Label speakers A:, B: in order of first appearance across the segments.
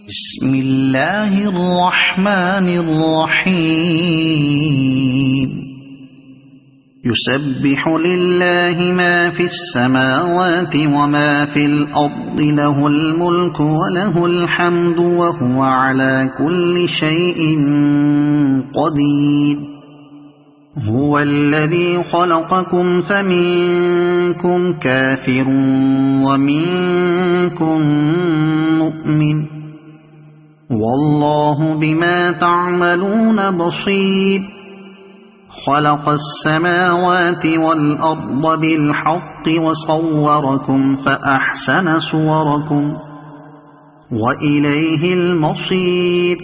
A: بسم الله الرحمن الرحيم يسبح لله ما في السماوات وما في الأرض له الملك وله الحمد وهو على كل شيء قدير هو الذي خلقكم فمنكم كافر ومنكم مؤمن والله بما تعملون بصير خلق السماوات والأرض بالحق وصوركم فأحسن صوركم وإليه المصير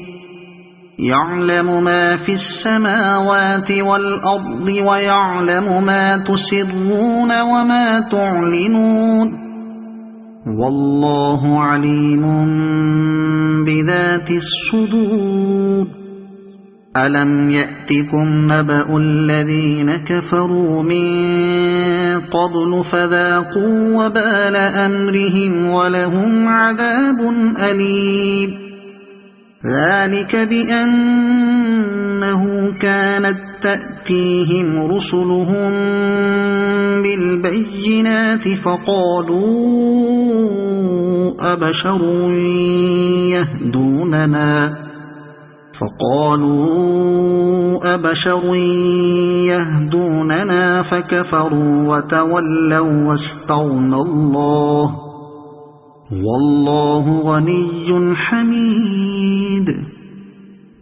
A: يعلم ما في السماوات والأرض ويعلم ما تسرون وما تعلنون والله عليم بذات الصدور ألم يأتكم نبأ الذين كفروا من قبل فذاقوا وبال أمرهم ولهم عذاب أليم ذلك بأنه كانت تأتيهم رسلهم بالبينات فقالوا أبشر يهدوننا فكفروا وتولوا واستغنى الله والله غني حميد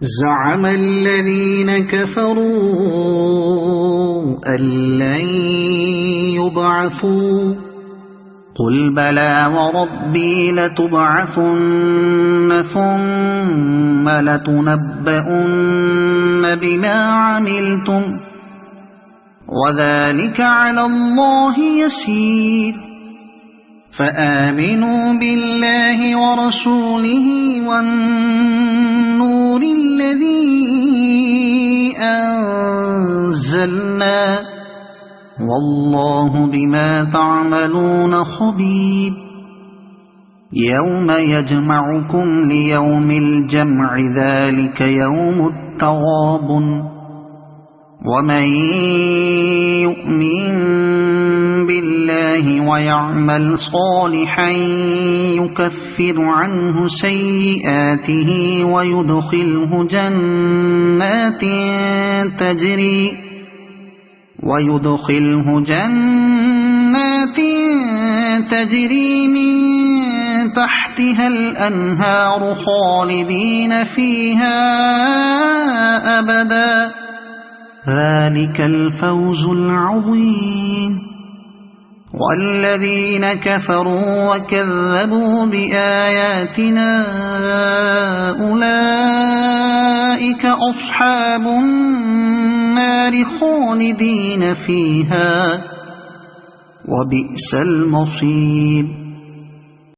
A: زعم الذين كفروا أن لن يبعثوا قل بلى وربي لتبعثن ثم لتنبؤن بما عملتم وذلك على الله يسير فآمنوا بالله ورسوله والنور الذي أنزلنا والله بما تعملون خبير يوم يجمعكم ليوم الجمع ذلك يوم التغابن ومن يؤمن بالله ويعمل صالحا يكفر عنه سيئاته ويدخله جنات تجري من تحتها الأنهار خالدين فيها أبدا ذلك الفوز العظيم والذين كفروا وكذبوا بآياتنا أولئك أصحاب النار خالدين فيها وبئس المصير